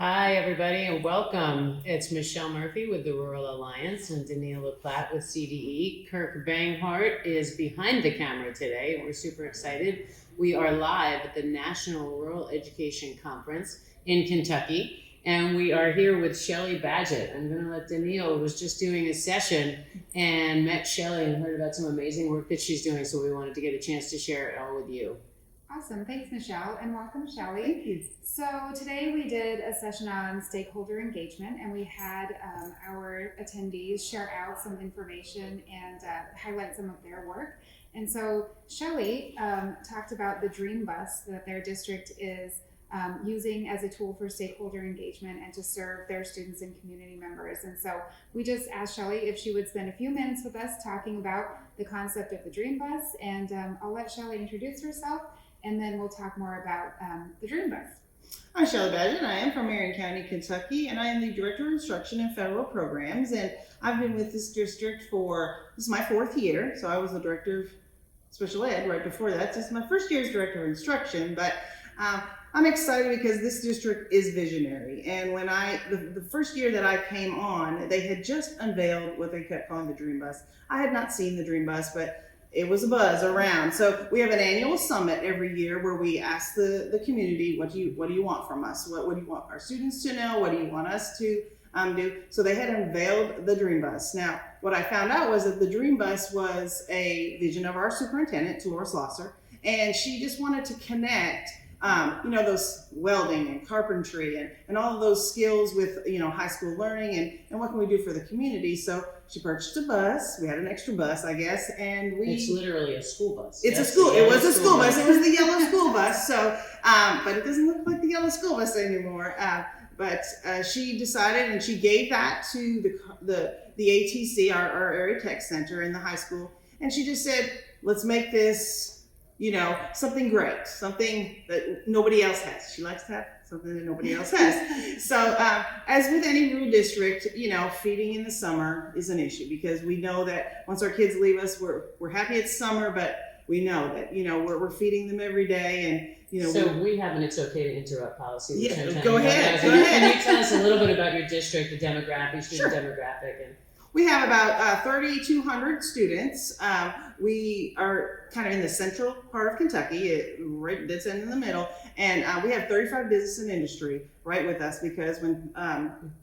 Hi, everybody, and welcome. It's Michelle Murphy with the Rural Alliance and Denille Laplatt with CDE. Kirk Banghart is behind the camera today, and we're super excited. We are live at the National Rural Education Conference in Kentucky, and we are here with Shelley Badgett. I'm going to let Denille, was just doing a session and met Shelley and heard about some amazing work that she's doing, so we wanted to get a chance to share it all with you. Awesome. Thanks, Michelle, and welcome, Shelley. Thank you. So today we did a session on stakeholder engagement, and we had our attendees share out some information and highlight some of their work. And so Shelley talked about the Dream Bus that their district is using as a tool for stakeholder engagement and to serve their students and community members. And so we just asked Shelley if she would spend a few minutes with us talking about the concept of the Dream Bus, and I'll let Shelley introduce herself, and then we'll talk more about the Dream Bus. I'm Shelley Badgett. I am from Marion County, Kentucky, and I am the Director of Instruction and Federal Programs. And I've been with this district this is my 4th year. So I was the Director of Special Ed right before that. This is my first year as Director of Instruction, but I'm excited because this district is visionary. And when the first year that I came on, they had just unveiled what they kept calling the Dream Bus. I had not seen the Dream Bus, but it was a buzz around. So we have an annual summit every year where we ask the community, what do you want from us? What do you want our students to know? What do you want us to do? So they had unveiled the Dream Bus. Now, what I found out was that the Dream Bus was a vision of our superintendent, Laura Slosser, and she just wanted to connect those welding and carpentry and all of those skills with, high school learning and what can we do for the community. So she purchased a bus. We had an extra bus, I guess, and It's literally a school bus. It's Yes, a school. It was a school bus. bus. It was the yellow school bus. So, but it doesn't look like the yellow school bus anymore. But she decided, and she gave that to the ATC, our area tech center in the high school, and she just said, let's make this something great, something that nobody else has. She likes to have something that nobody else has. So as with any rural district, feeding in the summer is an issue because we know that once our kids leave us, we're happy it's summer, but we know that, we're feeding them every day. And, So we have an it's okay to interrupt policy. Yeah, go ahead. Can you tell us a little bit about your district, the demographic, student Sure. demographic? And We have about 3,200 students. We are kind of in the central part of Kentucky, right that's in the middle, and we have 35 business and industry right with us because when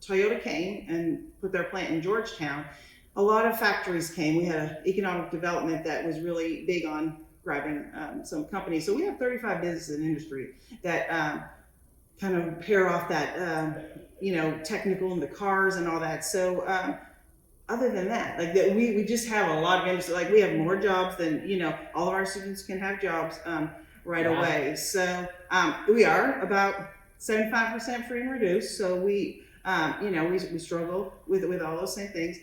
Toyota came and put their plant in Georgetown, a lot of factories came. We had an economic development that was really big on grabbing some companies. So we have 35 business and industry that kind of pair off that, technical and the cars and all that. So other than that, like that, we just have a lot of industry. Like we have more jobs than all of our students can have jobs right Wow. away. So we are about 75% free and reduced. So we struggle with all those same things.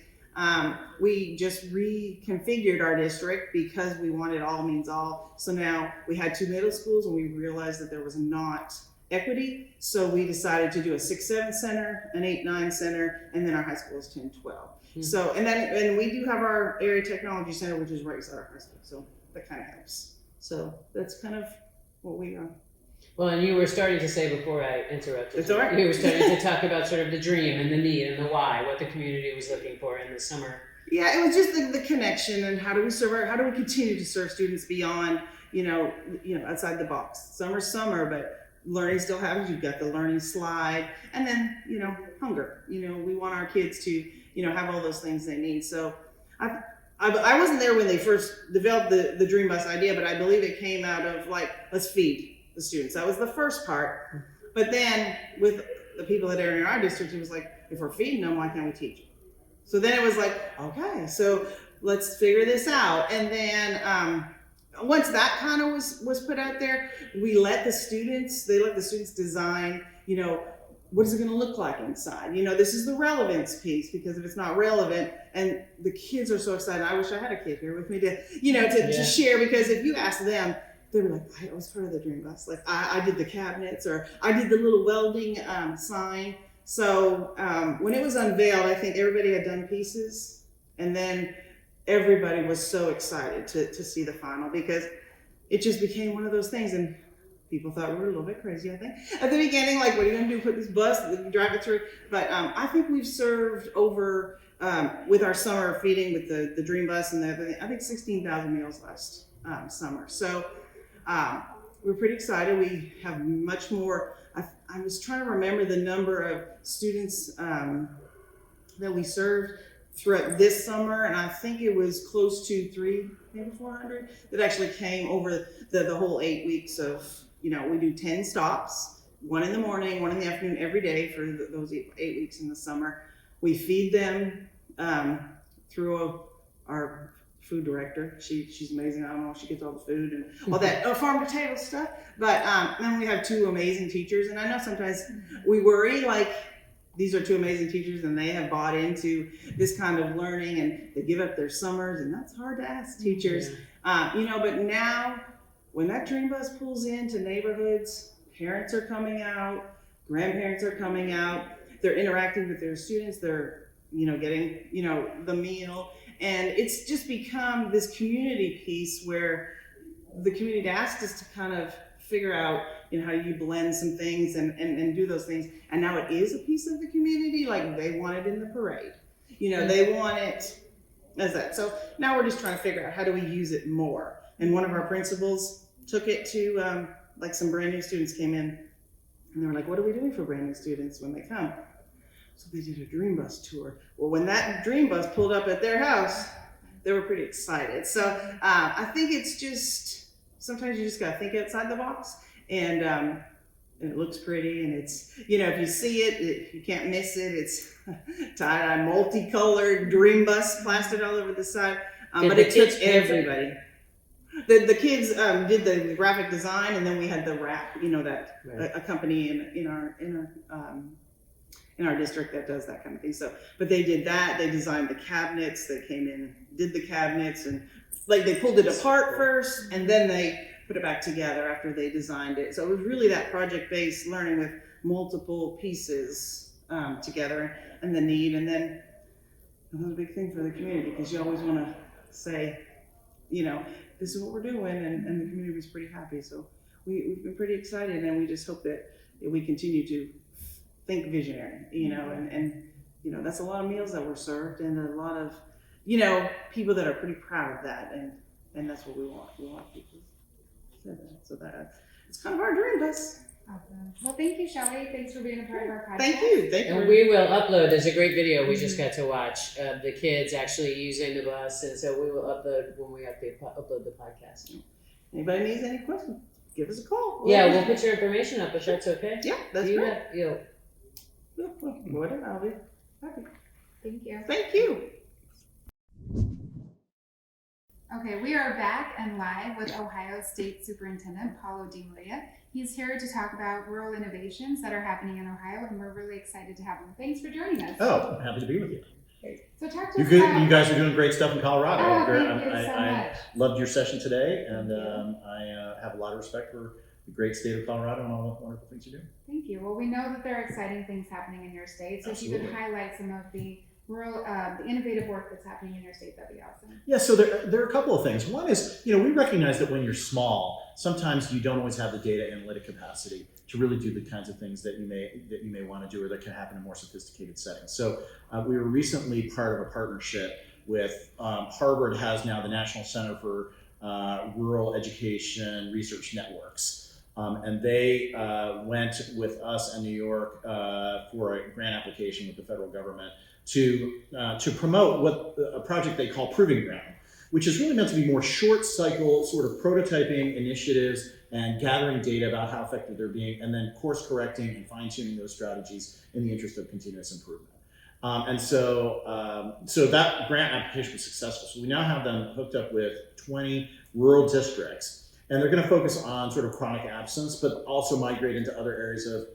We just reconfigured our district because we wanted all means all. So now we had 2 middle schools and we realized that there was not equity. So we decided to do a 6-7 center, an 8-9 center, and then our high school is 10-12. So, and we do have our area technology center, which is right beside our high school. So that kind of helps. So that's kind of what we are. Well, and you were starting to say before I interrupted. It's all right. You were starting to talk about sort of the dream and the need and the why, what the community was looking for in the summer. Yeah, it was just the connection and how do we continue to serve students beyond, outside the box. Summer's summer, but learning still happens. You've got the learning slide and then, hunger. We want our kids to, have all those things they need. So I wasn't there when they first developed the Dream Bus idea, but I believe it came out of let's feed the students. That was the first part. But then with the people that are in our district, it was like, if we're feeding them, why can't we teach them? So then it was like, okay, so let's figure this out. And then once that kind of was put out there, they let the students design, what is it going to look like inside? This is the relevance piece, because if it's not relevant, and the kids are so excited. I wish I had a kid here with me to share, because if you ask them, they were like, I was part of the Dream Bus. Like I did the cabinets, or I did the little welding sign. So when it was unveiled, I think everybody had done pieces, and then everybody was so excited to see the final, because it just became one of those things. And People thought we were a little bit crazy, I think. At the beginning, like, what are you going to do, put this bus, drive it through? But I think we've served over, with our summer feeding with the Dream Bus and everything, I think 16,000 meals last summer. So we're pretty excited. We have much more. I was trying to remember the number of students that we served throughout this summer, and I think it was close to 300, maybe 400 that actually came over the whole 8 weeks of, we do 10 stops, 1 in the morning, 1 in the afternoon every day for those 8 weeks in the summer. We feed them through our food director. She's amazing. I don't know if she gets all the food and all that farm to table stuff. But then we have 2 amazing teachers, and I know sometimes we worry, like, these are 2 amazing teachers and they have bought into this kind of learning and they give up their summers, and that's hard to ask teachers. Yeah. But now when that Dream Bus pulls into neighborhoods, parents are coming out, grandparents are coming out, they're interacting with their students, they're, getting, the meal. And it's just become this community piece where the community asked us to kind of figure out, how you blend some things and do those things. And now it is a piece of the community, like they want it in the parade. They want it as that. So now we're just trying to figure out how do we use it more. And one of our principals took it to, like, some brand new students came in and they were like, what are we doing for brand new students when they come? So they did a Dream Bus tour. Well, when that Dream Bus pulled up at their house, they were pretty excited. So I think it's just, sometimes you just gotta think outside the box, and it looks pretty, and it's, if you see it, you can't miss it. It's tie-dye, multicolored Dream Bus plastered all over the side, but it took everybody. The kids did the graphic design, and then we had the wrap, that right. a company in our district that does that kind of thing. So, but they did that. They designed the cabinets. They came in, did the cabinets, and like they pulled it apart first, and then they put it back together after they designed it. So it was really that project-based learning with multiple pieces together, and the need. And then that was a big thing for the community, because you always want to say, this is what we're doing, and the community was pretty happy. So we've been pretty excited, and we just hope that we continue to think visionary, and that's a lot of meals that were served, and a lot of, people that are pretty proud of that, and that's what we want. We want people to say that. So that it's kind of our Dream Bus. Awesome. Well, thank you, Shelley. Thanks for being a part of our podcast. Thank you. And we will upload. There's a great video we just got to watch of the kids actually using the bus, and so we will upload when we upload the podcast. Anybody needs any questions, give us a call. We'll put your information up if that's okay. Yeah, that's great. Whatever, I'll be happy. Thank you. Thank you. Okay, we are back and live with Ohio State Superintendent Paolo Dean Lea. He's here to talk about rural innovations that are happening in Ohio, and we're really excited to have him. Thanks for joining us. Oh, I'm happy to be with you. So talk to us about... You guys are doing great stuff in Colorado. Thank you so much. I loved your session today, and I have a lot of respect for the great state of Colorado and all the wonderful things you're doing. Thank you. Well, we know that there are exciting things happening in your state, so Absolutely. If you could highlight some of the rural, the innovative work that's happening in your state, that'd be awesome. Yeah, so there are a couple of things. One is, we recognize that when you're small, sometimes you don't always have the data analytic capacity to really do the kinds of things that you may want to do, or that can happen in more sophisticated settings. So we were recently part of a partnership with Harvard has now the National Center for Rural Education Research Networks. And they went with us in New York for a grant application with the federal government to promote a project they call Proving Ground, which is really meant to be more short cycle sort of prototyping initiatives and gathering data about how effective they're being, and then course correcting and fine tuning those strategies in the interest of continuous improvement. So that grant application was successful. So we now have them hooked up with 20 rural districts, and they're going to focus on sort of chronic absence, but also migrate into other areas of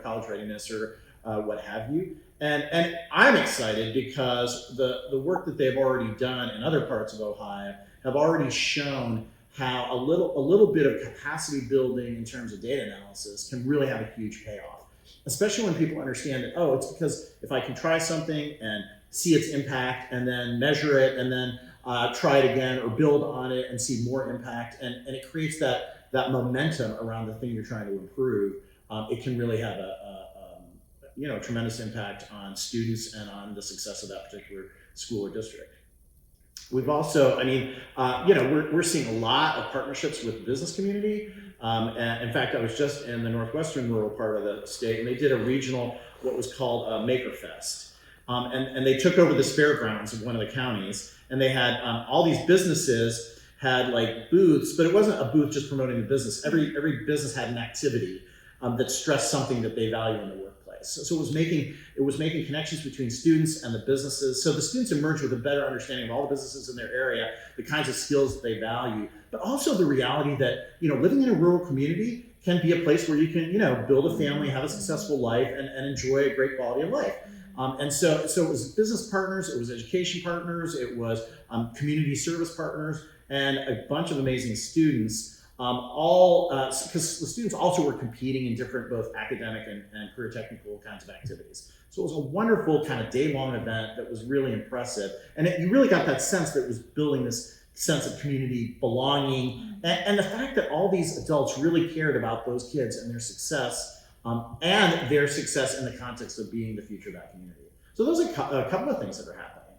college readiness or what have you. And I'm excited because the work that they've already done in other parts of Ohio have already shown how a little bit of capacity building in terms of data analysis can really have a huge payoff, especially when people understand that, it's because if I can try something and see its impact and then measure it and then try it again or build on it and see more impact, and it creates that that momentum around the thing you're trying to improve, it can really have a tremendous impact on students and on the success of that particular school or district. We've also, we're seeing a lot of partnerships with the business community. And in fact, I was just in the northwestern rural part of the state, and they did a regional, what was called Maker Fest. And they took over the fairgrounds of one of the counties, and they had all these businesses had like booths, but it wasn't a booth just promoting the business. Every business had an activity that stressed something that they value in the workplace. So it was making connections between students and the businesses. So the students emerged with a better understanding of all the businesses in their area, the kinds of skills that they value, but also the reality that living in a rural community can be a place where you can build a family, have a successful life, and enjoy a great quality of life. And so it was business partners, it was education partners, it was community service partners, and a bunch of amazing students. All because the students also were competing in different both academic and career technical kinds of activities. So it was a wonderful kind of day-long event that was really impressive, and you really got that sense that it was building this sense of community belonging, and the fact that all these adults really cared about those kids and their success, and their success in the context of being the future of that community. So those are a couple of things that are happening.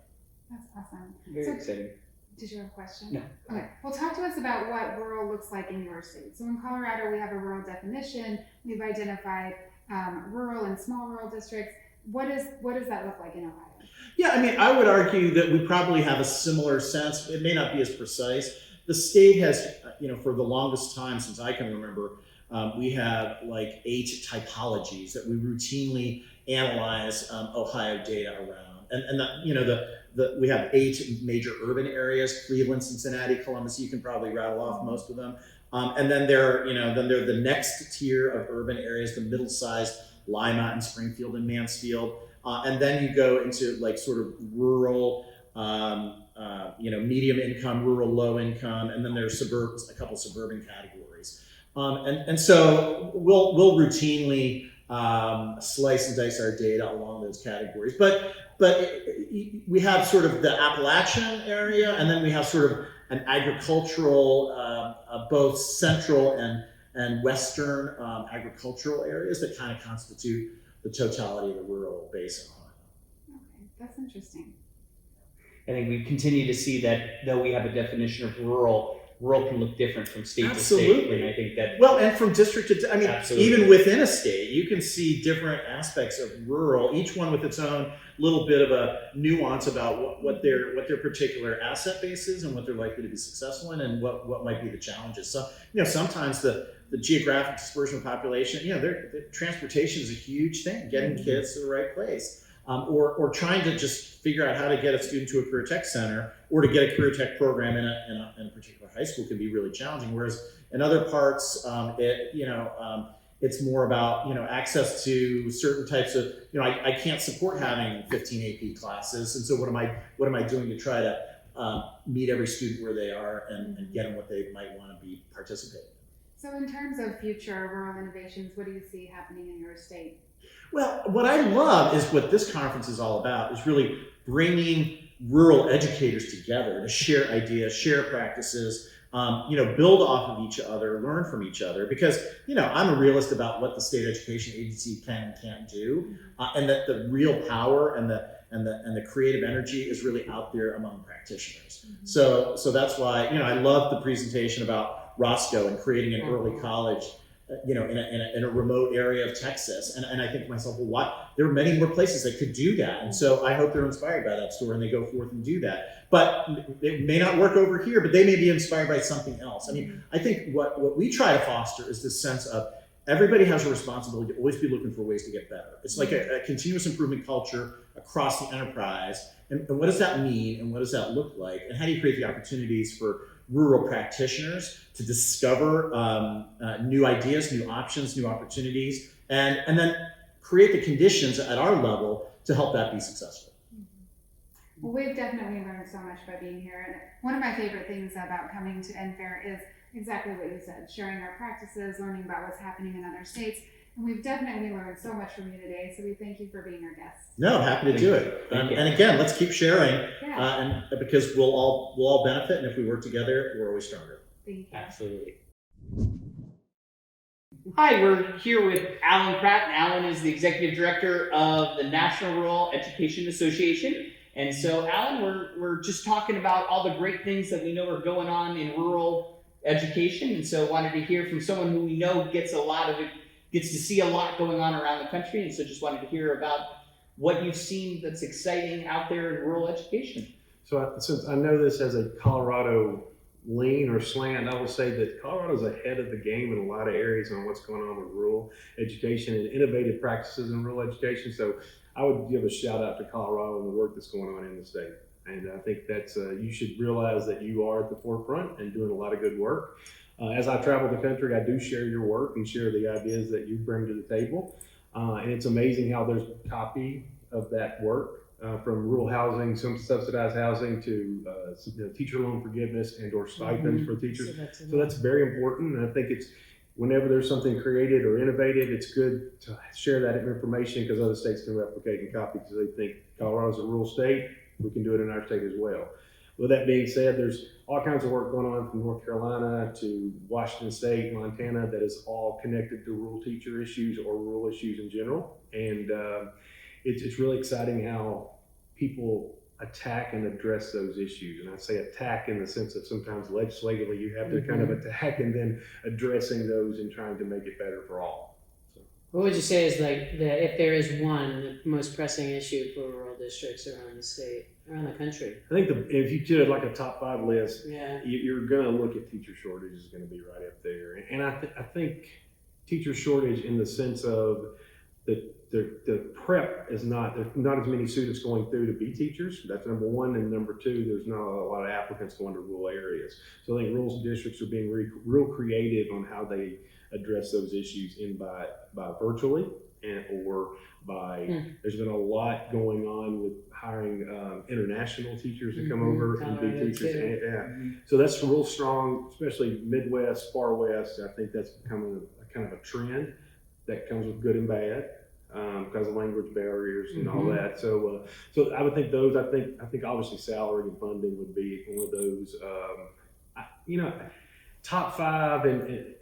That's awesome. Very exciting. Did you have a question? No. Okay. Well, talk to us about what rural looks like in your state. So in Colorado, we have a rural definition. We've identified rural and small rural districts. What does that look like in Ohio? Yeah, I would argue that we probably have a similar sense. It may not be as precise. The state has, for the longest time since I can remember, we have like 8 typologies that we routinely analyze Ohio data around, and we have 8 major urban areas: Cleveland, Cincinnati, Columbus. You can probably rattle off most of them, and then there are the next tier of urban areas, the middle-sized Lima and Springfield and Mansfield, and then you go into like sort of rural, medium income, rural low income, and then there's a couple suburban categories, and so we'll routinely slice and dice our data along those categories, but we have sort of the Appalachian area, and then we have sort of an agricultural, both central and western agricultural areas that kind of constitute the totality of the rural basin. Okay, that's interesting. I think we continue to see that though we have a definition of rural can look different from state to state. Absolutely. And I think that and from district to, Absolutely. Even within a state, you can see different aspects of rural, each one with its own little bit of a nuance about what their particular asset base is and what they're likely to be successful in, and what might be the challenges. So, sometimes the geographic dispersion of population, transportation is a huge thing, getting kids to the right place. Or trying to just figure out how to get a student to a career tech center or to get a career tech program in a particular high school can be really challenging. Whereas in other parts, it's more about access to certain types of I can't support having 15 AP classes, and so what am I doing to try to meet every student where they are and get them what they might want to be participating. So in terms of future rural innovations, what do you see happening in your state? Well, what I love is what this conference is all about, is really bringing rural educators together to share ideas, share practices, build off of each other, learn from each other. Because, I'm a realist about what the state education agency can and can't do, and that the real power and the creative energy is really out there among practitioners. Mm-hmm. So that's why, I love the presentation about Roscoe and creating an early college in a remote area of Texas. And I think to myself, well, there are many more places that could do that. And so I hope they're inspired by that story and they go forth and do that. But it may not work over here, but they may be inspired by something else. I think what we try to foster is this sense of everybody has a responsibility to always be looking for ways to get better. It's like a continuous improvement culture across the enterprise. And what does that mean? And what does that look like? And how do you create the opportunities for rural practitioners to discover new ideas, new options, new opportunities, and then create the conditions at our level to help that be successful? Well, we've definitely learned so much by being here. And one of my favorite things about coming to NFAIR is exactly what you said, sharing our practices, learning about what's happening in other states. And we've definitely learned so much from you today, so we thank you for being our guest. No, happy to do it. And again, let's keep sharing, and because we'll all benefit, and if we work together, we're always stronger. Thank you. absolutely. Hi, we're here with Alan Pratt, and Alan is the Executive Director of the National Rural Education Association. And so, Alan, we're just talking about all the great things that we know are going on in rural education, and so wanted to hear from someone who we know gets to see a lot going on around the country, and so just wanted to hear about what you've seen that's exciting out there in rural education. So since I know this as a Colorado lean or slant, I will say that Colorado's ahead of the game in a lot of areas on what's going on with rural education and innovative practices in rural education. So I would give a shout out to Colorado and the work that's going on in the state. And I think that's, you should realize that you are at the forefront and doing a lot of good work. As I travel the country, I do share your work and share the ideas that you bring to the table. And it's amazing how there's a copy of that work. From rural housing, some subsidized housing to teacher loan forgiveness and or stipends for teachers. So that's very important. And I think it's whenever there's something created or innovated, it's good to share that information because other states can replicate and copy because they think Colorado's a rural state. We can do it in our state as well. With that being said, there's all kinds of work going on from North Carolina to Washington State, Montana, that is all connected to rural teacher issues or rural issues in general. And it's really exciting how people attack and address those issues. And I say attack in the sense of sometimes legislatively you have to kind of attack and then addressing those and trying to make it better for all. So. What would you say is like if there is one most pressing issue for rural districts around the state, around the country? I think if you did like a top 5 list, Yeah. you're going to look at teacher shortage is going to be right up there. And I think teacher shortage in the sense of the prep is there's not as many students going through to be teachers. That's number one. And number two, there's not a lot of applicants going to rural areas. So I think rural districts are being real creative on how they address those issues by virtually or by, there's been a lot going on with hiring international teachers to come over and be teachers. So that's real strong, especially Midwest, Far West. I think that's becoming a kind of a trend that comes with good and bad. Because of language barriers and all that. So I would think those. I think obviously salary and funding would be one of those. Top 5, and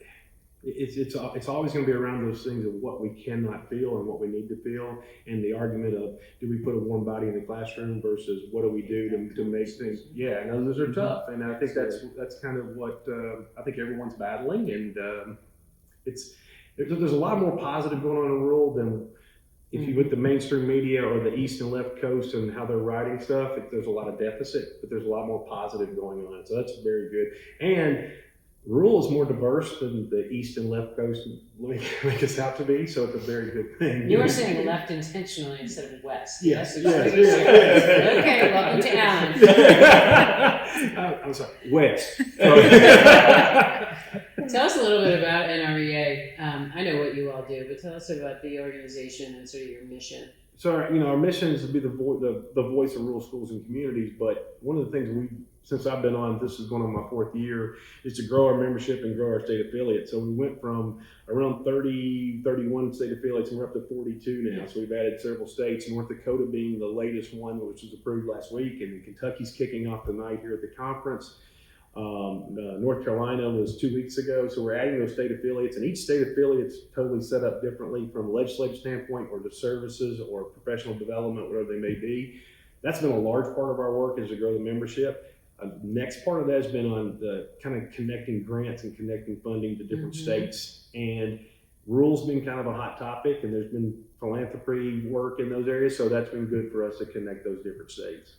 it's always going to be around those things of what we cannot feel and what we need to feel, and the argument of do we put a warm body in the classroom versus what do we do to make things. Yeah, and those are tough, and I think that's kind of what I think everyone's battling, and there's a lot more positive going on in rural than if you look at the mainstream media or the east and left coast and how they're writing stuff. There's a lot of deficit, but there's a lot more positive going on. So that's very good. And rural is more diverse than the east and left coast make us out to be. So it's a very good thing. You were saying left intentionally instead of west. Yes. Okay, welcome to Alan. I'm sorry, west. Tell us a little bit about NREA. I know what you all do, but tell us about the organization and sort of your mission. So, our mission is to be the voice of rural schools and communities. But one of the things since I've been on, this is going on my 4th year, is to grow our membership and grow our state affiliates. So we went from around 31 state affiliates and we're up to 42 now. So we've added several states, North Dakota being the latest one, which was approved last week, and Kentucky's kicking off tonight here at the conference. North Carolina was 2 weeks ago, so we're adding those state affiliates, and each state affiliate's totally set up differently from a legislative standpoint or the services or professional development, whatever they may be. That's been a large part of our work, is to grow the membership. Next part of that has been on the kind of connecting grants and connecting funding to different states, and rural's been kind of a hot topic, and there's been philanthropy work in those areas, so that's been good for us to connect those different states.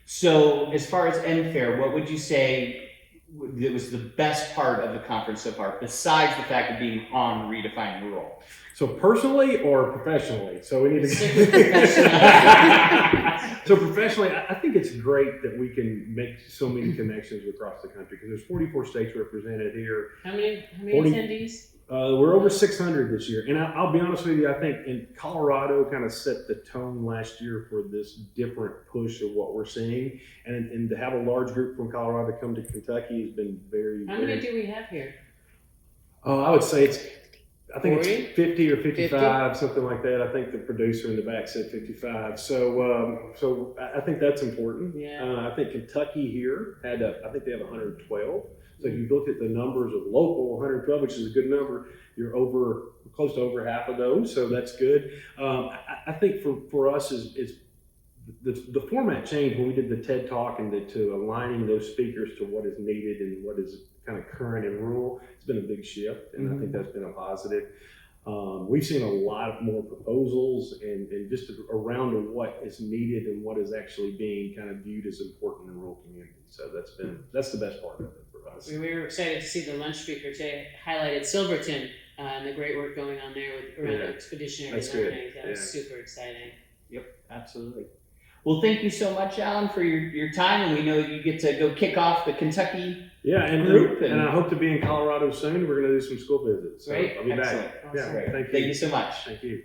So as far as NFAIR, what would you say that was the best part of the conference so far, besides the fact of being on Redefining Rural? So personally or professionally? So we need to Stick with professionally. So professionally, I think it's great that we can make so many connections across the country because there's 44 states represented here. How many 40 attendees? We're over 600 this year. And I'll be honest with you, I think in Colorado kind of set the tone last year for this different push of what we're seeing. And to have a large group from Colorado come to Kentucky has been very, How many do we have here? I would say it's 40? 50 or 55, 50? Something like that. I think the producer in the back said 55. So I think that's important. Yeah. I think Kentucky here I think they have 112. So if you look at the numbers of local 112, which is a good number, you're close to over half of those. So that's good. I think for us is the format changed when we did the TED Talk and to aligning those speakers to what is needed and what is kind of current and rural. It's been a big shift, and I think that's been a positive. We've seen a lot more proposals and just around what is needed and what is actually being kind of viewed as important in rural communities. So that's the best part of it for us. We were excited to see the lunch speaker today highlighted Silverton and the great work going on there around expeditionary That's good. learning. That was super exciting. Yep, absolutely. Well, thank you so much, Alan, for your time, and we know you get to go kick off the Kentucky group. And I hope to be in Colorado soon. We're going to do some school visits. So Great. I'll be Excellent. back. Awesome. Yeah, thank you. Thank you so much. Thank you.